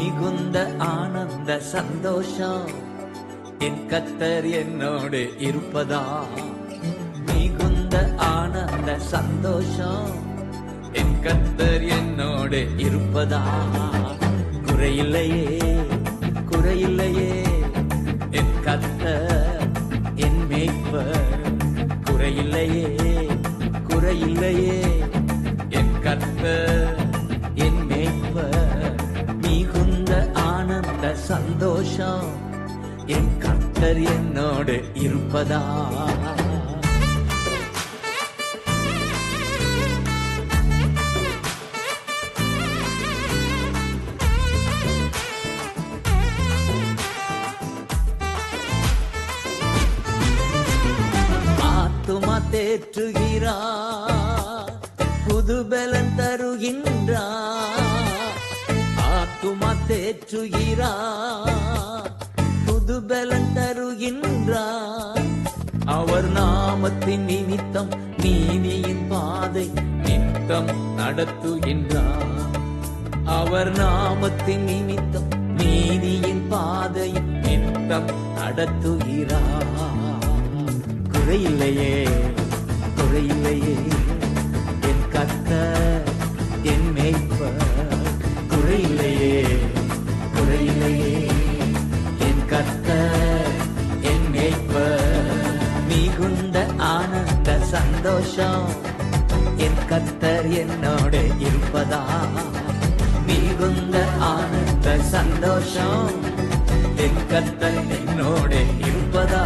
மிகுந்த ஆனந்த சந்தோஷம் என் கர்த்தர் என்னோடு இருப்பதா. மிகுந்த ஆனந்த சந்தோஷம் என் கர்த்தர் என்னோடு இருப்பதா. குறையில்லையே குறையில்லையே என் கர்த்தர் என் மேய்ப்பர். குறையில்லையே குறையில்லையே என் கர்த்தர் என் மேய்ப்பர். மிகுந்த ஆனந்த சந்தோஷம் என் கர்த்தர் என்னோடு இருப்பதா. ஆத்துமா தேற்றுகிறார், புதுபலன் தருகின்றார். ஆத்துமா தேற்றுகிறார், புதுபலன் தருகின்றார். அவர் நாமத்தின் நிமித்தம் நீதியின் பாதை நித்தம் நடத்துகின்றார். அவர் நாமத்தின் நிமித்தம் நீதியின் பாதை நித்தம் நடத்துகிறார். குறையில்லையே குறையில்லையே என் கர்த்தர் என் மேய்ப்பர். குறையில்லையே குறையில்லையே என் கர்த்தர் என் மேய்ப்பர். மிகுந்த ஆனந்த சந்தோஷம் என் கர்த்தர் என்னோடு இருப்பதா. மிகுந்த ஆனந்த சந்தோஷம் என் கர்த்தர் என்னோடு இருப்பதா.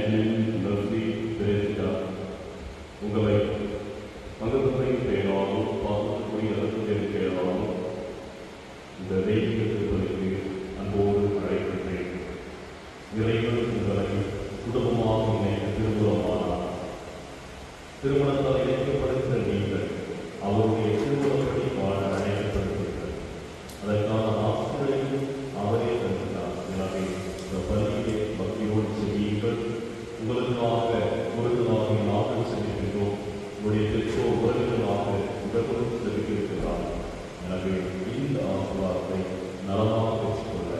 அன்பின் நன்றி தெரிவித்தார். உங்களை மகத்துவத்தை பெயராலும் பாசத்துக்குரிய அரசுடைய பெயராலும் இந்த தெய்வீக திருப்பதிக்கு அன்போடு அழைக்கின்றேன். இறைவன் உங்களை குடும்பமாக இணைக்க திருமணமானார். திருமணத்தால் இணைக்கப்படுகிற நீங்கள் அவருடைய திருமணப்படி வாழ அழைக்கப்படுகிறீர்கள். அதற்கான ஆசிரியரையும் அவரே தந்தார். எனவே இந்த பள்ளியை பக்தியோடு செய்யுங்கள். உங்களுக்காக உங்களுக்காக நாங்கள் செல்கின்றோம். உங்களுடைய பெற்றோர் உறவினர்களாக உடலுடன் தெரிவித்திருக்கிறார். எனவே இந்த ஆசீர்வாதத்தை நலமாக பெற்றுக்கொள்ள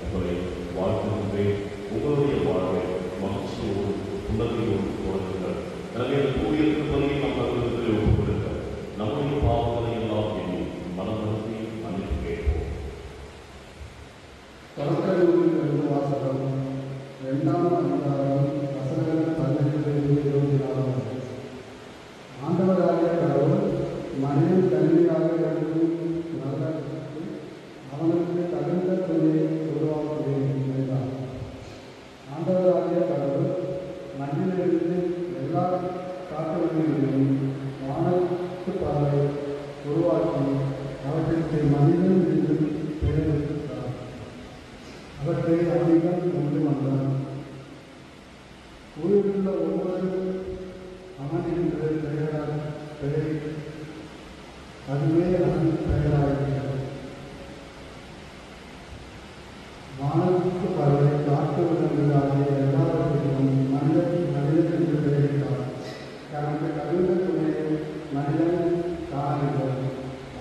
உங்களை வாழ்த்துகின்றேன். உங்களுடைய வாழ்வை மகிழ்ச்சியோடு உன்னதியோடு தொடங்குங்கள். எனவே அந்த தூய திருப்பதியை நம் தகுதியில் ஒப்புக்கொடுங்கள். நம்முடைய பாவங்களை எல்லாம் எண்ணி மனம் நடத்தி மன்னிப்பு கேட்போம். தொடக்க வாசகம் 2ஆம் அதிகாரம் வசனங்கள் 12-24. ஆண்டவராகிய கடவுள் மனிதன் தனியாக இருக்கும் நல்லதற்கு அவனுக்கு தகுந்த துணையை உருவாக்குவேன் என்றார். ஆண்டவராகிய கடவுள் மண்ணிலிருந்து எல்லா காட்டுகளிலும் வானத்து பறவை உருவாக்கி அவற்றிற்கு மனிதன் என்று பெயரிட்டார். அவற்றை அவனிடம் கொண்டு வந்தார். உயிருள்ள ஒவ்வொரு அவன் என்று பெயரை அதுவே அவன் பெயராகிறது. வானத்து பறவை காட்டு விலங்குகள் ஆகிய எல்லாவற்றிற்கும் மனிதன் என்று பெயரிட்டார். தனக்கு தகுந்த துணையை மனிதன் காணவில்லை.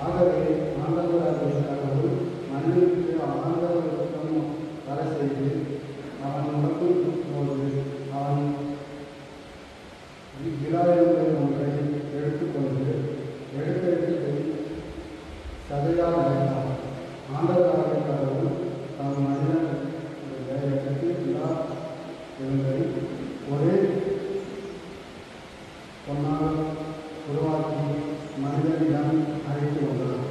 ஆகவே ஆண்டவராகிய கடவுள் மனிதனுக்கு ஆண்டவருடன் வர செய்து அவன் உடம்பும் போது அவன் விழாயங்கள் ஒன்றை எடுத்துக்கொண்டு எடுத்து சதையால் அடைந்தார். ஆண்டவராகிய கடவுள் தன் மனிதனுடைய விழா இருந்ததை ஒரே பொன்னால் உருவாக்கி மனிதனிடம் அழைத்து வந்தார்.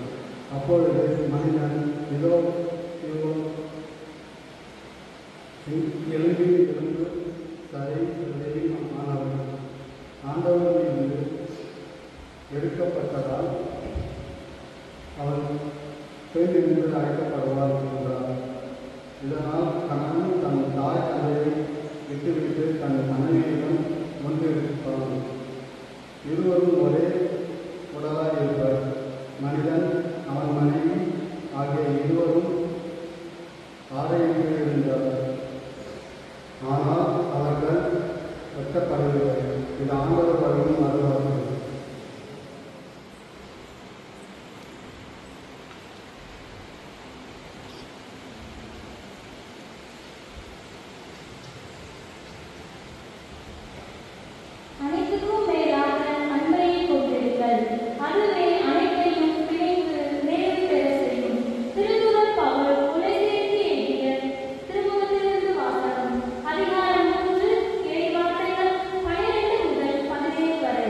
அப்பொழுது மனிதன் இதோ எலும்பில் இருந்து சதை ஆனவர் ஆண்டவரிலிருந்து எடுக்கப்பட்டதால் அவர் பெண் என்று அழைக்கப்படுவார் என்றார். இதனால் கணவன் தன் தாய் தந்தையை விட்டுவிட்டு தன் மனைவியிடம் ஒன்றிருப்பான். இருவரும் ஒரே உடலாய் இருப்பார். மனிதன் அவன் மனைவி ஆகிய இருவரும் ஆரையின்றி இருந்தார். ஆனால் அவர்கள் வெட்டப்படவில்லை. இது ஆண்டவர் வரும் அருள்வார்கள். அனைத்துக்கும் மேலாக அன்பையை கொண்டிருங்கள். அதுவே அனைத்தையும் பிணைந்து நிறைவு பெற செய்யும். திருத்தூதர் பவுல் உலகிற்கு எழுதிய திருமுகத்திலிருந்து வாசகம். அதிகாரம் 3 இறைவார்த்தைகள் 12 முதல் 17 வரை.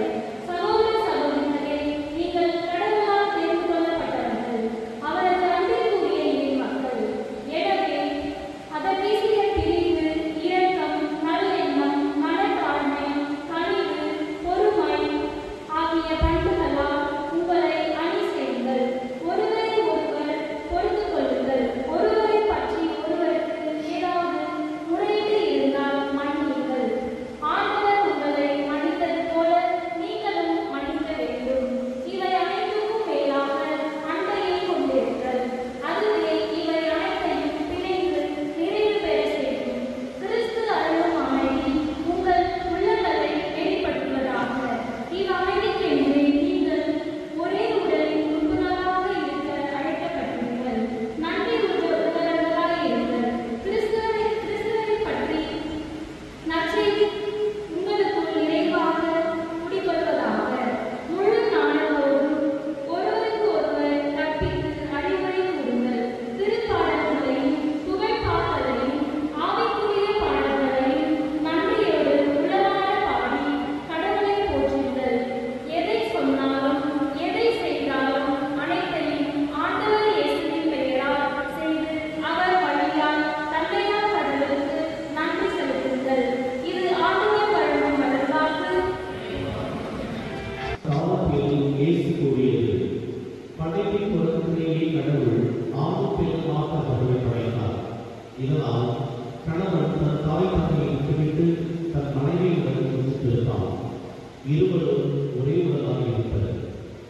இருவரும் ஒரே உடலாக இருப்பர்.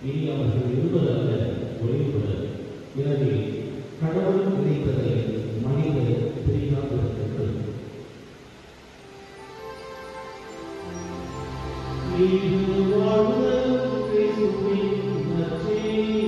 இனி அவர்கள் இருவர் அல்ல, ஒரே உடல். எனவே கடவுள் இணைத்ததை மனிதர் பிரிக்காதிருக்கிறது. இது வாழ்தல் கிறிஸ்துவின் நற்செய்தி.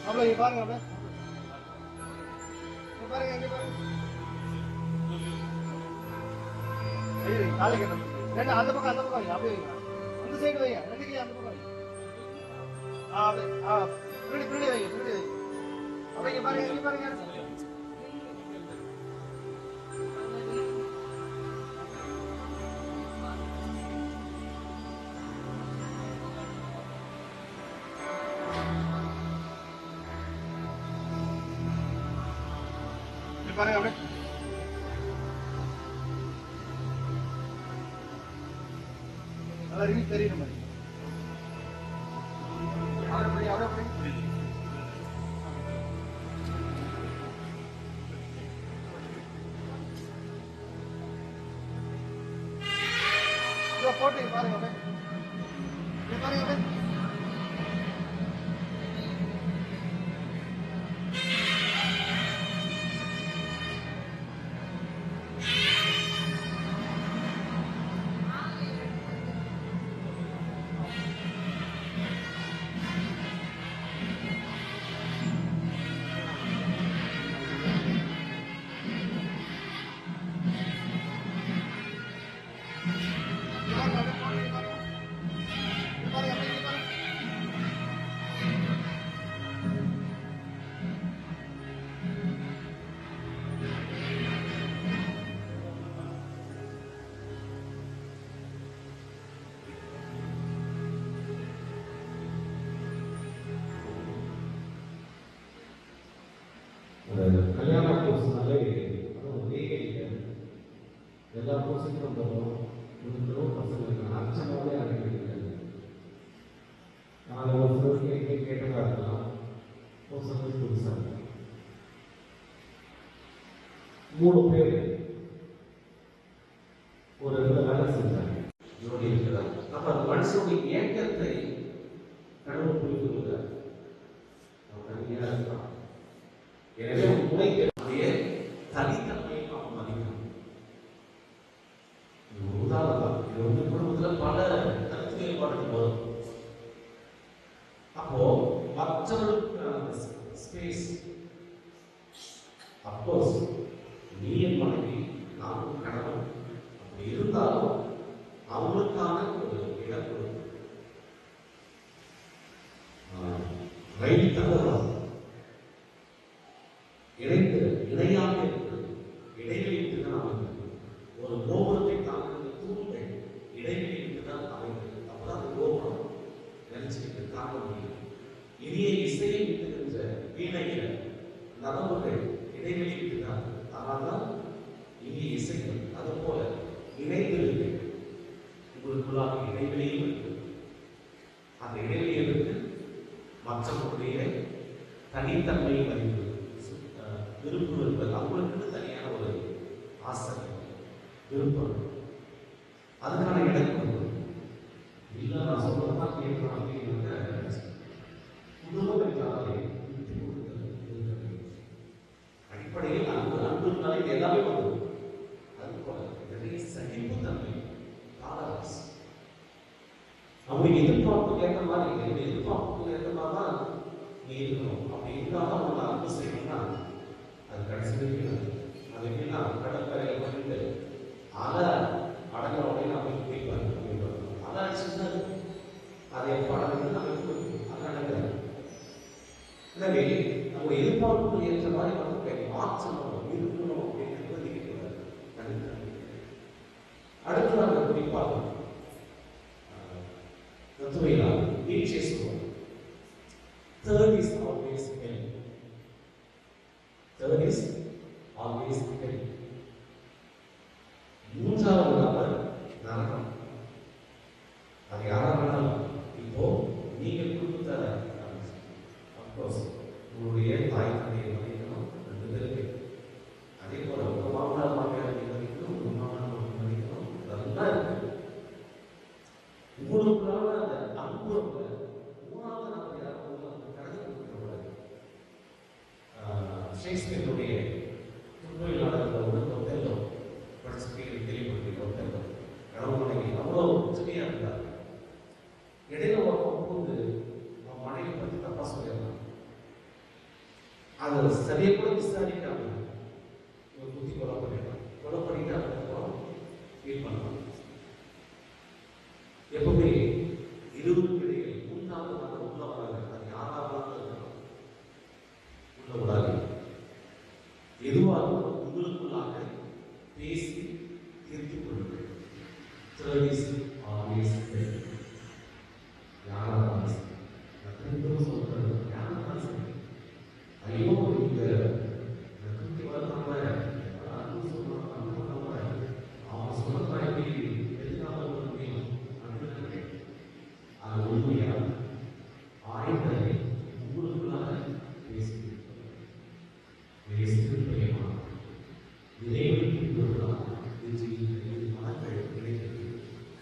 அவ்வளோ இங்கே பாருங்க அப்படியே பாருங்க எங்கே பாருங்க ஐயோ காலை கட்ட ரெண்டு அந்த பக்கம் வைங்க அப்படியே வைங்க அந்த சைடு வைங்க ரெண்டு கை அந்த பக்கம் வைங்க அப்படியே பின்னாடி வைங்க அப்படியே இங்கே பாருங்க பாருங்க அப்படியே நல்லா ரிவ்யூ தெரியும் மாதிரி அவ்வளோ போட்டு பாருங்க அப்படியே பாருங்க அப்படியே கல்யாண கோர்ஸ்னாலே அதுவும் வேகையில் எல்லா கோர்ஸுக்கும் வரும் கொஞ்சம் பசங்களுக்கு அச்சமாகவே அனுப்பிடுறாங்க. நான் ஒரு சிலருக்கு கேட்டதாக இருக்கலாம் கோர்ஸ் புதுசாக 3 பேர் ஒரு வேலை செஞ்சாங்க ஜோடி இருக்கிறாங்க. அப்போ அந்த மனுஷனுடைய ஏக்கத்தை கடவுள் புரிந்து கொள்கிறார். அவன் தனியாக இருக்கான். எனவே உண்மைக்கு தனித்தன்மையை நாம் மதிக்கணும். உதாரணம் இது வந்து குடும்பத்தில் பல கருத்து வேறுபாடுகள் வரும். அப்போ மற்றவர்களுக்கு ஸ்பேஸ் அப்கோர்ஸ் நீ என் மனைவி நானும் கணவன் அப்படி இருந்தாலும் அவங்களுக்கான ஒரு இடம் ரைட் தகவல் இணையாக இருக்கிறது. இடைவெளி விட்டுதான் அமைந்தது. ஒரு கோபுரத்தை தாக்குகிற தூண்கள் இடைவெளி விட்டுதான் அமைந்தது. அப்பதான் அந்த கோபுரம் நினைச்சுக்கிட்டு தாக்க முடியும். இனிய இசையை விட்டுகின்ற வீணைகள் நரம்புகள் இடைவெளி விட்டுதான். அதனால்தான் இனிய இசைகள் அது போல இணைந்திருக்கு. உங்களுக்குள்ளாக இடைவெளியும் இருக்கு. அந்த இடைவெளியிலிருந்து மற்றவர்களுடைய தனித்தன்மையை மதிப்பு விருப்பம் இருப்பது அவங்களுக்கு தனியான ஒரு ஆசை விருப்பம் அதுக்கான இடம் கொடுக்கணும். இல்லை நான் சொல்றதான் கேட்கணும் அப்படிங்கிறத குடும்பத்திற்காக அடிப்படையில் அன்புனாலே எல்லாமே வரும். அது போல நிறைய சகிப்புத்தன்மை டாலரன்ஸ் அவங்க எதிர்பார்ப்புக்கு ஏற்ற மாதிரி என்னுடைய எதிர்பார்ப்புக்கு ஏற்ற மாதிரி தான் நீ இருக்கணும். அப்படி இருந்தாலும் அவங்க அன்பு செய்யணும்னா அது கடைசி வரைக்கும் அது எப்படின்னா கடற்கரையில் பண்ணிட்டு அலை அடங்குற உடனே நம்ம போய் அலை அடிச்சுன்னா அதை எப்போ அடங்குது நம்ம அலை அடங்குறது. எனவே நம்ம எதிர்பார்ப்புகள் ஏற்ற மாதிரி வந்து மாற்றணும் இருக்கணும் அப்படின்னு நிர்பந்திக்கிறார். அடுத்து நாங்கள் குறிப்பாக தத்துவையினால் நீச்சே சொல்லுவோம். Third is always hell. Third is always hell. மூன்றாவது நபர் நரகம். அது யாராக வேணாலும் இப்போ நீங்கள் குடும்பத்தை அப்கோர்ஸ் உங்களுடைய தாய் தந்தையை மதிக்கணும் 2 பேருக்கு. அதே போல உங்க மாமனார் மாமியாரை மதிக்கணும், உங்க மாமனார் மதிக்கணும். அதெல்லாம் இருக்கு. உங்களுக்குள்ளான அந்த அன்பு மூணாவது நபர் யாரும் அந்த கடந்து கொடுக்கக்கூடாது. ஷேக்ஸ்பியருடைய துன்பையிலாளர்கள் ஒரு ஒத்தெல்லோ படிச்சு கேள்விப்பட்டிருக்க ஒத்தெல்லோ கடவுள் அவ்வளோ உச்சமையாக இருந்தார். இடையில ஒரு போது அவன் மனைவி அதை சரியை கூட விசாரிக்காம இவன் குத்தி கொலை பண்ணிட்டான். கொலை பண்ணிட்டு அதுக்கப்புறம் ஃபீல் பண்ணான். எப்பவுமே இருவருக்கு இடையே மூன்றாவது நாள் உள்ள வராங்க. அது யாராவது உள்ள விடாது. எதுவாக உங்களுக்குள்ளாக பேசி தீர்த்து கொள்ளுங்கள். சர்வீஸ் ஆல்வேஸ் யாராவது சொல்றது யாராவது சரி. ஐயோ இந்த குத்தி வளர்த்தாம அன்பு சொல்றாங்க அவன் சொல்ற எதுக்காக முடியும் அப்படின்னு அது உண்மையா ஆய்வை உங்களுக்குள்ளாக பேசி பிரியமா இறைவனுக்கு மனங்கள் கிடைக்கிறது.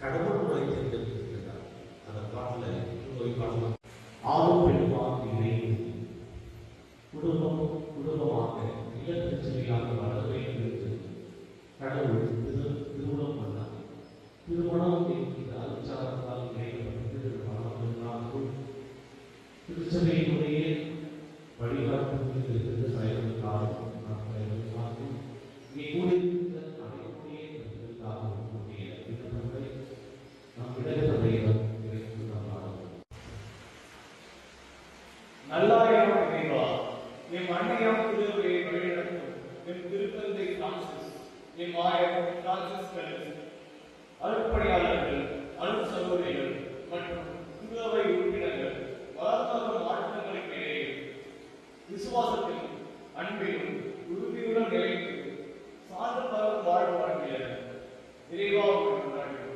கடவுள் உழைத்திருக்கிறார். அந்த பாட்டில் ஒரு பாடலாம். ஆளும் பெண்ணுமாக இணையும் குடும்பமாக இல்லத்திற்காக வளர வேண்டும் என்று கடவுள் திருமணம் பண்ணார். திருமணம் என்கிற அச்சாரத்தால் இணைக்கப்பட்டு மனத்திற்காகவும் திருச்சபையினுடைய வழிகாட்டுவதற்கு செயல்களுக்காகவும் கூடியிருந்த அனைத்துடைய கருத்துக்காகவும் கூடிய விண்ணப்பங்களை நம் இடத்தவையிடம் கிடைத்து நம்பாடும். நல்லாயிரம் இறைவா, என் அன்னையாம் திருவையை வழிநடத்தும் என் திருத்தந்தை பிரான்சிஸ், என் மாயர் பிரான்சிஸ் கலஸ், அருட்பணியாளர்கள், அருட் சகோதரிகள் மற்றும் திருவை உறுப்பினர்கள் வளர்த்தவரும் மாற்றங்களின் மேலே விசுவாசத்தில் அன்பிலும் உறுதியுடன் நிலைத்து சார்ந்த பலரும் வாழ வாழ்க்கைய இறைவா கொண்டாடுகிறோம்.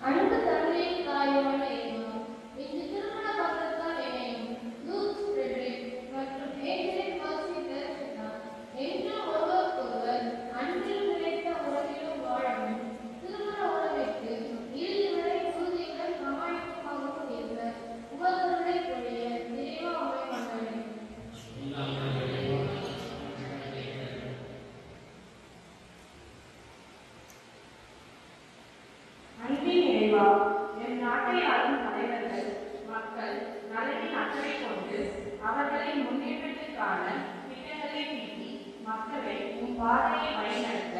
அன்பு தந்தையின் தாயோட இணையும் இன்று திருமண பத்திரத்தால் இணையும் லூக்ஸ் ஃப்ரெட்ரிக் மற்றும் ஏஞ்சலின் மர்சி தரிசனா என்றும் ஒருவருக்கொருவர் அன்பில் நிலைத்த உறவிலும் வாழவும் திருமண உறவிற்கு இறுதி வரை உறுதியுடன் சமாளிக்கமாகவும் இருந்த உபகரணை பொழிய இறைவா உமை மன்னரே. அன்பின் இறைவா, என் நாட்டை ஆளும் தலைவர்கள் மக்கள் நலனின் அக்கறை கொண்டு அவர்களின் முன்னேற்றத்திற்கான திட்டங்களை தீட்டி மக்களை பாதையை வழிநடத்த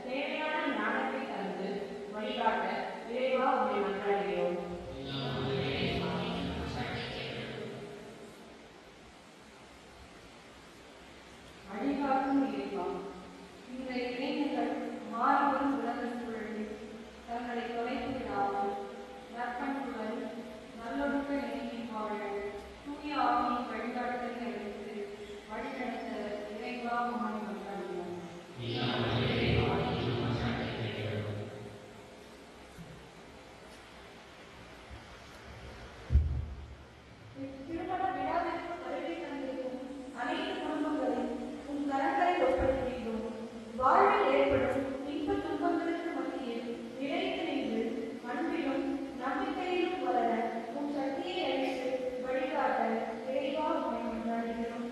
தேவையான ஞானத்தை தந்து வழிகாட்ட இறைவா உம்மை மன்றாடுகிறோம். அழிகாக்கும் இறைவா, இன்றைய இளைஞர்கள் மாறுபடும் உலக சூழலில் தங்களை தொலைத்து விடாமல் நற்பண்புடன் நல்லொழுக்க நெறியில் வாழ தூய ஆவியின் வழிகாட்டுதலை அளித்து வழிநடத்த இறைவா உம்மை மன்றாடுகிறோம். திருமண விழாவிற்கு வருகை தந்திருக்கும் அனைத்து குடும்பங்களையும் உன் கரங்களில் ஒப்படைக்கிறோம். வாழ்வில் ஏற்படும் இன்ப துன்பங்களுக்கு மத்தியில் நிலைத்து நின்று அன்பிலும் நம்பிக்கையிலும் வளர உன் சக்தியை அளித்து வழிகாட்ட இறைவா உம்மை மன்றாடுகிறோம்.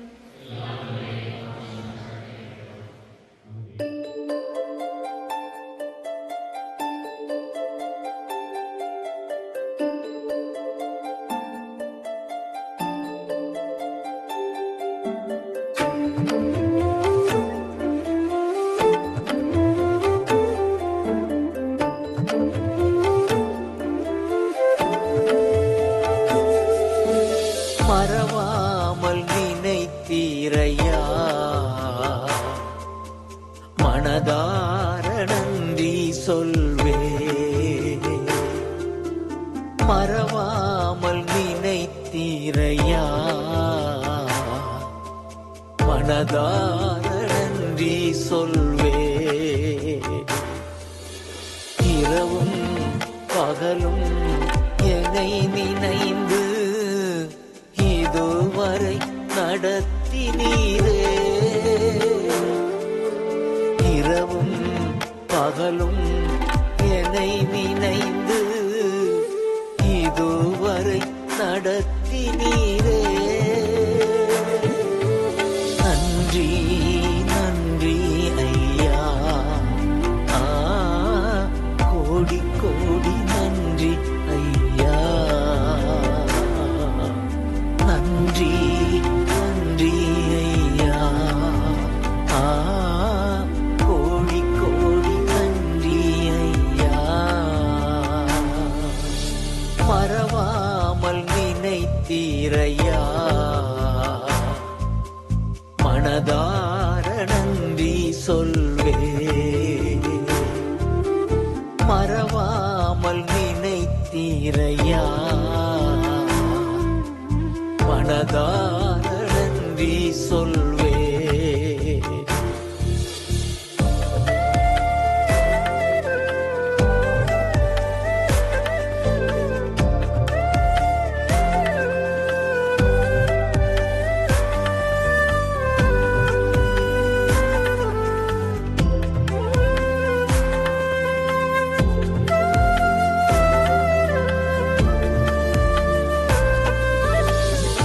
மறவாமல் நினைத்தீரையா, மனதார நன்றி சொல்வே. மறவாமல் நினைத்தீரையா, மனதார நன்றி சொல்வே. இரவும் பகலும் என்னை நினைந்து இதுவரை நடத்தினீரே. இரவும் பகலும் என்னை நினைந்து இதுவரை நடத்தினீரே. நன்றி நன்றி ஐயா. நினைத்தீரையா, மனதார நன்றி சொல்வே. மறவாமல் நினைத்தீரையா, மனதார நன்றி சொல்வே.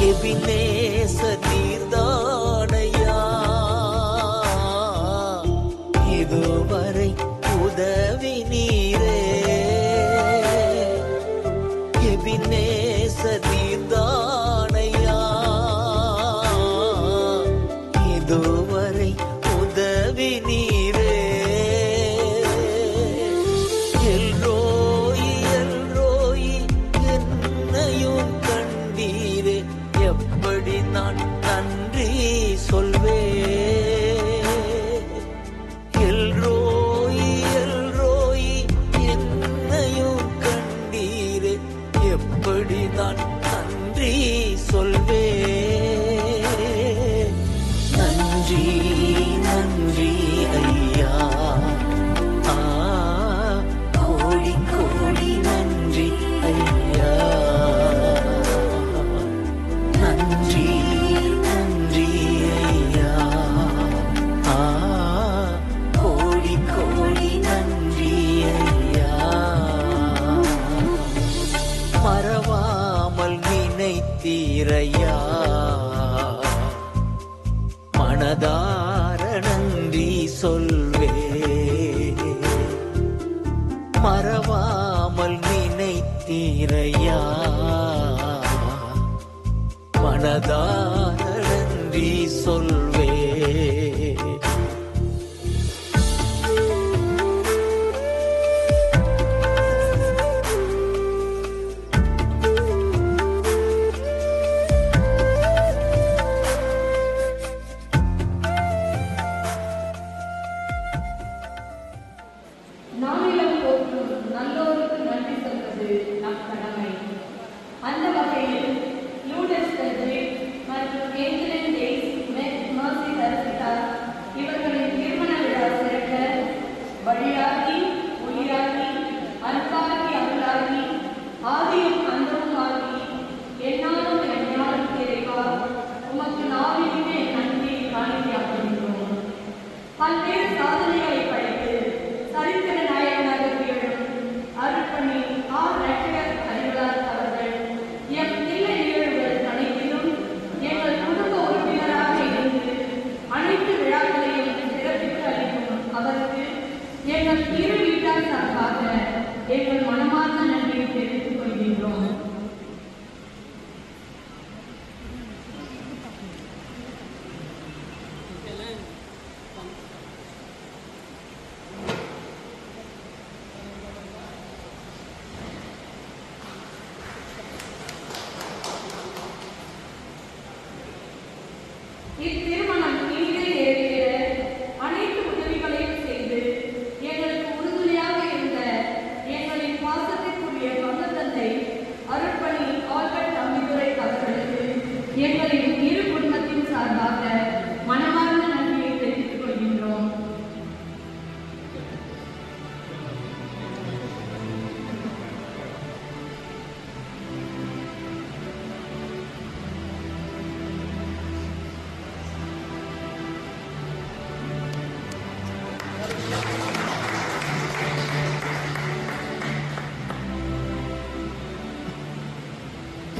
எபினேச நீர்தானையா, இதுவரை உதவி நீரே. எபினேச நீர்தானையா, இதுவரை உதவி நீரே. எல்ரோயி எல்ரோயி என்னையும் கண்டீரே, எப்படி நான் நன்றி சொல்வே. எல்ரோயி எல்ரோயி என்னையும் கண்டீரே, எப்படி நான் நன்றி சொல்வே. நன்றி நன்றி ஐயா, கோடி கோடி நன்றி ஐயா. நன்றி நன்றி ஐயா, கோடி கோடி நன்றி ஐயா. மறவாமல் நினைத்தீரையா, மனதார நன்றி சொல்வே. மறவாமல் நினைத்தீரையா, மனதார நன்றி சொல்வே. நாளிலம் போற்றும் நல்லோருக்கு நன்றி சொல்வது நம் கடமை. அந்த வகையில் லூடஸ் பெட்ரிக் மற்றும் ஏஞ்சலின் டேஸ் மர்சி தரிசித்தா இவர்களின் திருமண விழா சிறக்க வழியாகி ஒளியாகி அன்பாகி அருளாகி ஆதியும் அந்தமுமாகி என்னாலும் என்னாலும் இறைவா உமக்கு நாவிலுமே நன்றி காணிக்கையாகின்றோம். பல்வேறு சாதனைகளை படைத்து சரித்திர நாயகனாக திகழும் அருட்பணி ஆர். ரட்சகர் அறிவுலார் அவர்கள் எம் இல்லை நிகழ்வுகள் அனைத்திலும் எங்கள் குடும்ப உறுப்பினராக இருந்து அனைத்து விழாக்களையும் சிறப்பித்து அளிக்கும் அவருக்கு எங்கள் இரு வீட்டார் சார்பாக எங்கள் மனமார்ந்த நன்றியை தெரிவித்துக் கொள்கின்றோம். இத்திருமணம் இனிதே நிறைவேற அனைத்து உதவிகளையும் செய்து எங்களுக்கு உறுதுணையாக இருந்த எங்களின் பாசத்திற்குரிய பங்கு தந்தை அருட்பணி ஆல்பர்ட் தம்பிதுரை அவர்களுக்கு எங்களின் இரு குடும்பத்தின் சார்பாக மனமார்ந்த நன்றியை தெரிவித்துக் கொள்கின்றோம்.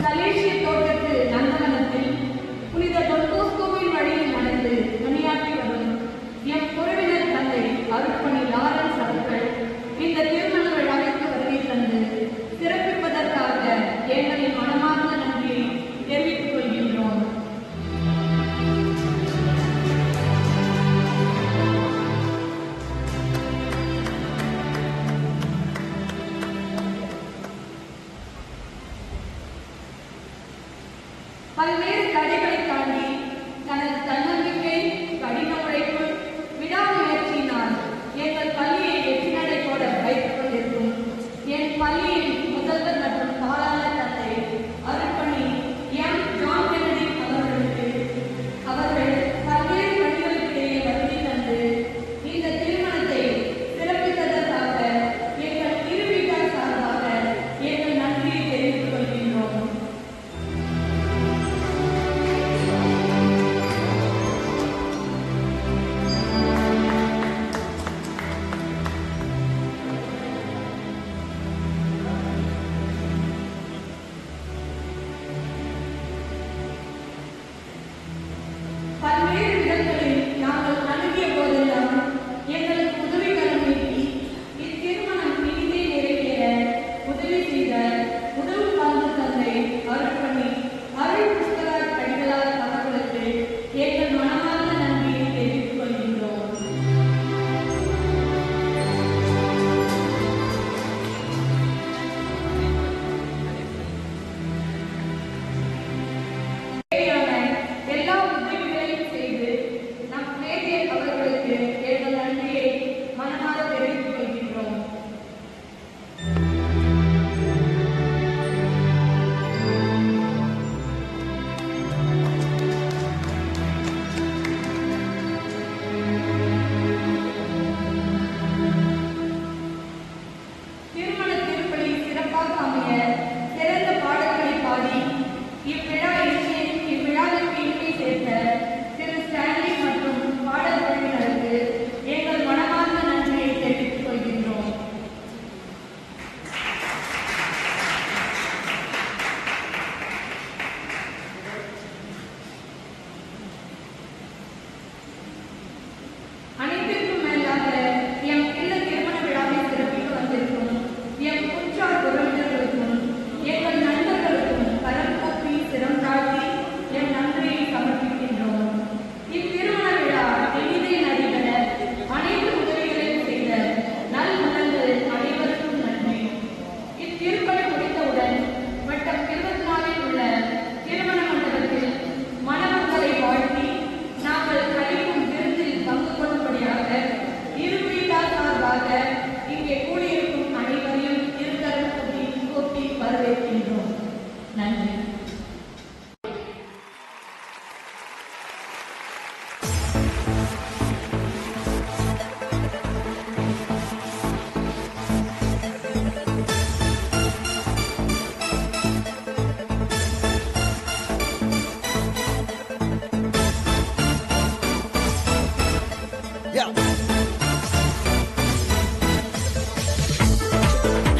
சலேசிய தோட்டத்து நந்தவனத்தில் புனித டொன்போஸ்கோவின் வழியில் நடந்து பணியாற்றி வரும் எம் உறவினர் தந்தை அருட்பணி லாரன்ஸ் அவர்கள் இந்த திருமண விழாவிற்கு வருகை தந்து சிறப்பிப்பதற்காக எங்களின் மனமார்ந்த நன்றியை தெரிவித்துக் கொள்கின்றோம்.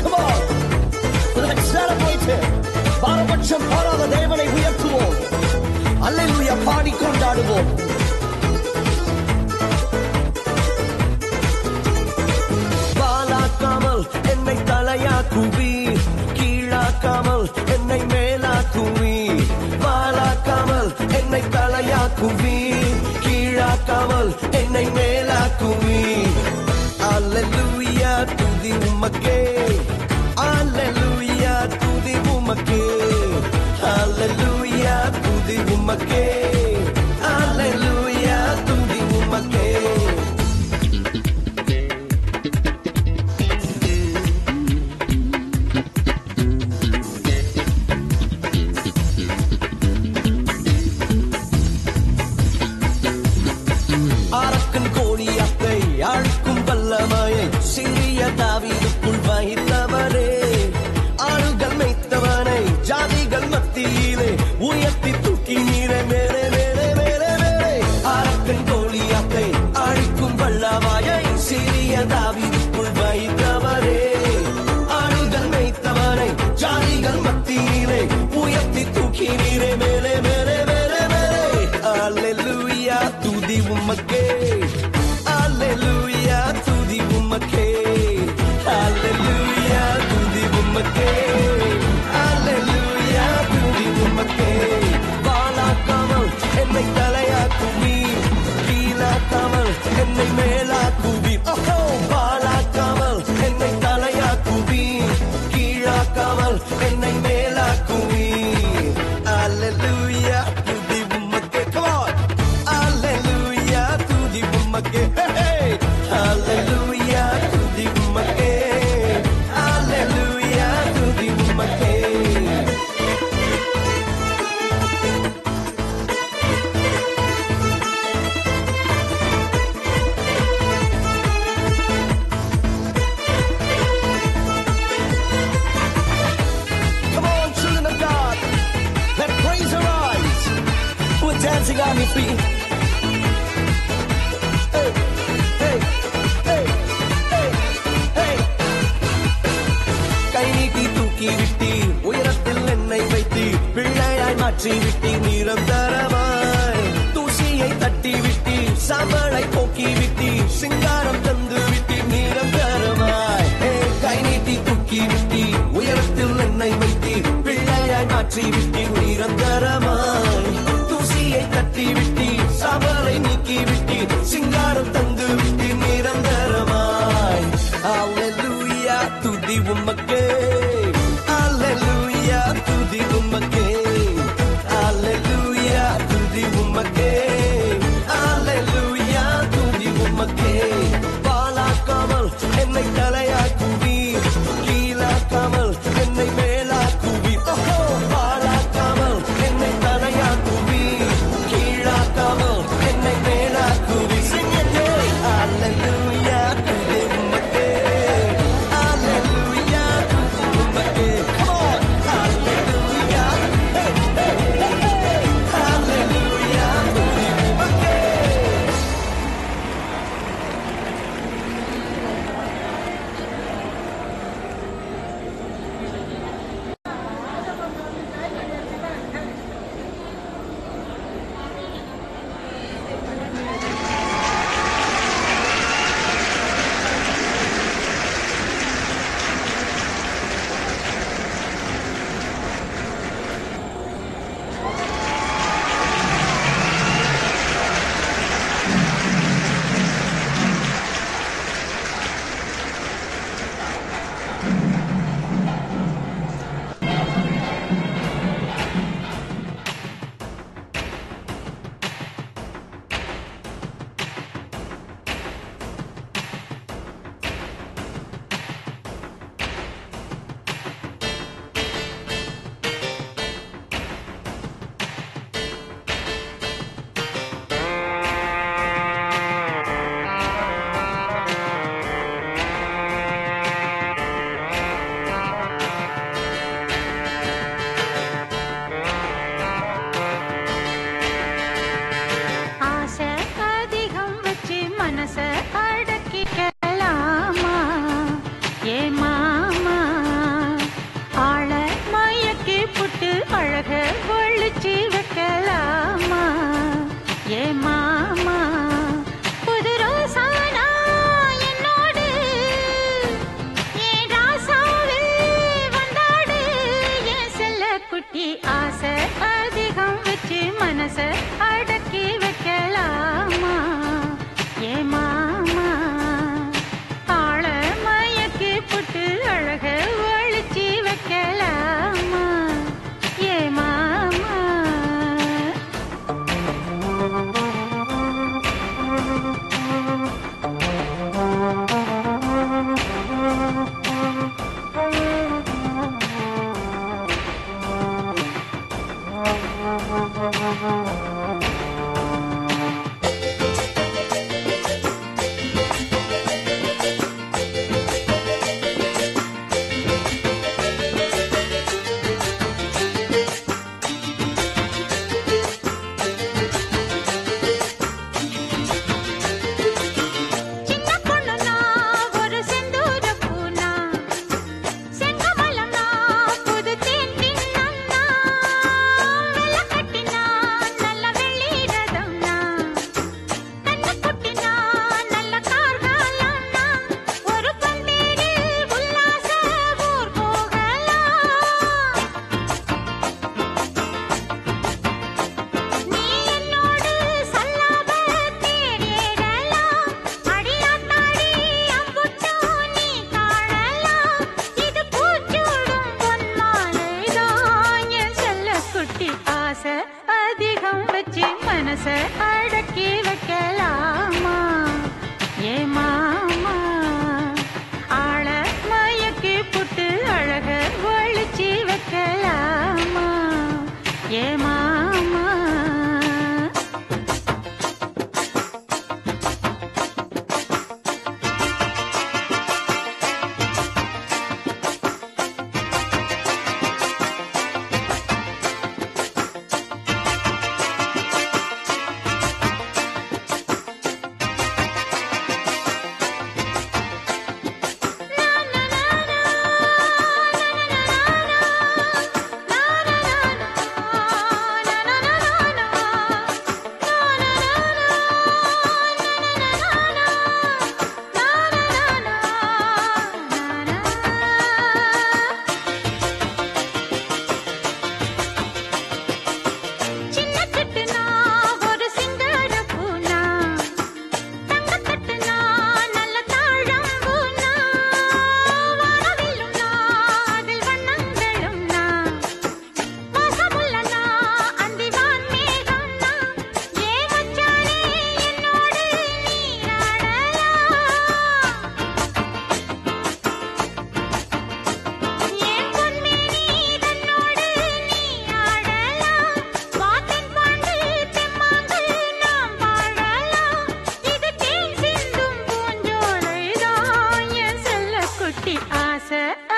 Come on, let's celebrate him. பாரபட்சம் பாராத தேவனை உயர்த்துவோம். அல்லேலூயா பாடி கொண்டாடுவோம். வாலாக்காமல் என்னை தலையாக்குவீர், கீழாக்காமல் என்னை மேலாக்குவீர். வாலாக்காமல் என்னை தலையாக்குவீர், கீழாக்காமல் என்னை மேலாக்குவீர். அல்லேலூயா துதி உமக்கே, அல்லேலூயா துதி உமக்கே, அல்லேலூயா துதி உமக்கே, அல்லேலூயா துதி உமக்கே. அரக்கன் கோலியாத்தை அழிக்கும் வல்லமையை சிறிய தாவீதுக்குள் வைத்தவரே, ஆளுகள் மேய்த்தவனை ஜாதிகள் மத்தியிலே உயர்த்தி தூக்கி நீரே மேலே மேலே மேலே மேலே. அரக்கன் கோலியாத்தை அழிக்கும் வல்லமையை சிறிய தாவீதுக்குள் வைத்தவரே, ஆளுகள் மேய்த்தவனை ஜாதிகள் மத்தியிலே உயர்த்தி தூக்கி நீரே மேலே மேலே மேலே மேலே. அல்லேலூயா துதி உமக்கே, அல்லேலூயா துதி உமக்கே, அல்லேலூயா துதி உமக்கே, அல்லேலூயா துதி உமக்கே. வாலாக்காமல் என்னை தலையாக்குவீர், கீழாக்காமல் என்னை மேலாக்குவீர். ஓஹோ, வாலாக்காமல் என்னை தலையாக்குவீர், கீழாக்காமல் என்னை மேலாக்குவீர். அல்லேலூயா துதி உமக்கே. Come on, அல்லேலூயா துதி உமக்கே. Hey, அல்லேலூயா துதி உமக்கே, அல்லேலூயா துதி உமக்கே. Come on, children of God, let praise arise. We're dancing on your feet. Hey, hey, hey, hey, hey. கை நீட்டி தூக்கி விட்டீர், உயரத்தில் என்னை வைத்தீர், பிள்ளையாய் மாற்றி விட்டீர் நிரந்தரமாய். தூசியை தட்டி விட்டீர், சாம்பலை போக்கி விட்டீர், சிங்காரம் தந்து விட்டீர் நிரந்தரமாய். கை நீட்டி தூக்கி விட்டீர், உயரத்தில் என்னை வைத்தீர், பிள்ளையாய் மாற்றி விட்டீர் நிரந்தரமாய். தூசியை தட்டி விட்டீர், சாம்பலை நீக்கி விட்டீர், சிங்காரம் தந்து விட்டீர் நிரந்தரமாய். அல்லேலூயா துதி உமக்கே, அல்லேலூயா துதி உமக்கே, அல்லேலூயா துதி உமக்கே, அல்லேலூயா துதி உமக்கே.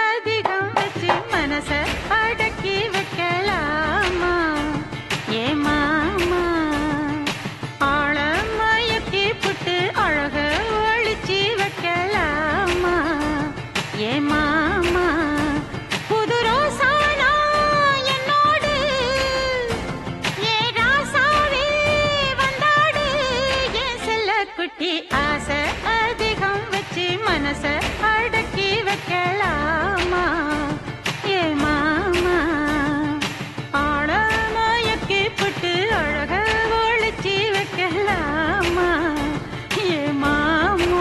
அதிகம் வச்சு மனச அடக்கி வைக்கலாமா ஏ மாமா ஆள மயக்கி புட்டு அழக ஒழிச்சு வைக்கலாமா ஏ மாமா புது ரோசானா என்னோடு ஏ ராசாவே வந்தாடு என் செல்ல குட்டி ஆசை அதிகம் வச்சு மனச அடக்கி வைக்கலாமா ஏ மாமா ஆள மயக்கி புட்டு அழக ஒழிச்சு வைக்கலாமா ஏ மாமோய்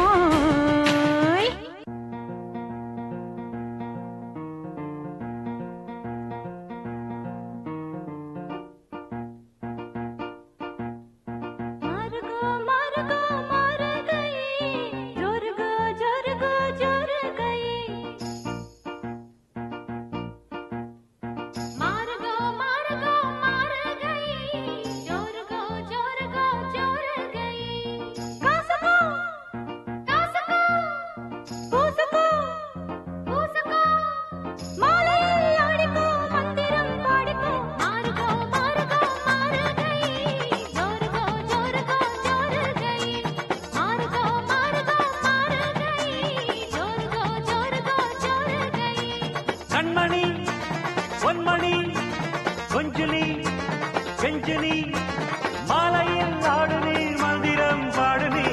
மாருகோ மாருகோ மாருகை ஜோருகோ ஜோருகோ ஜோருகை மாருகோ மாருகோ மாருகை ஜோருகோ ஜோருகோ ஜோருகை காசுகோ காசுகோ பூசுகோ பூசுகோ மாலையில் ஆடிக்கோ மந்திரம் பாடிக்கோ மாருகோ மாருகோ மாருகை ஜோருகோ ஜோருகோ ஜோருகை மாருகோ மாருகோ மாருகை ஜோருகோ ஜோருகோ ஜோருகை கண்மணி பொன்மணி கொஞ்சுலி செஞ்சுலி மாலையில் ஆடு நீ மந்திரம் பாடு நீ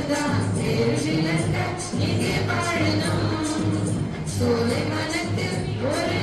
தான் வேறு விளக்க இங்கே வாழணும் சோலை மனத்தில் ஒரு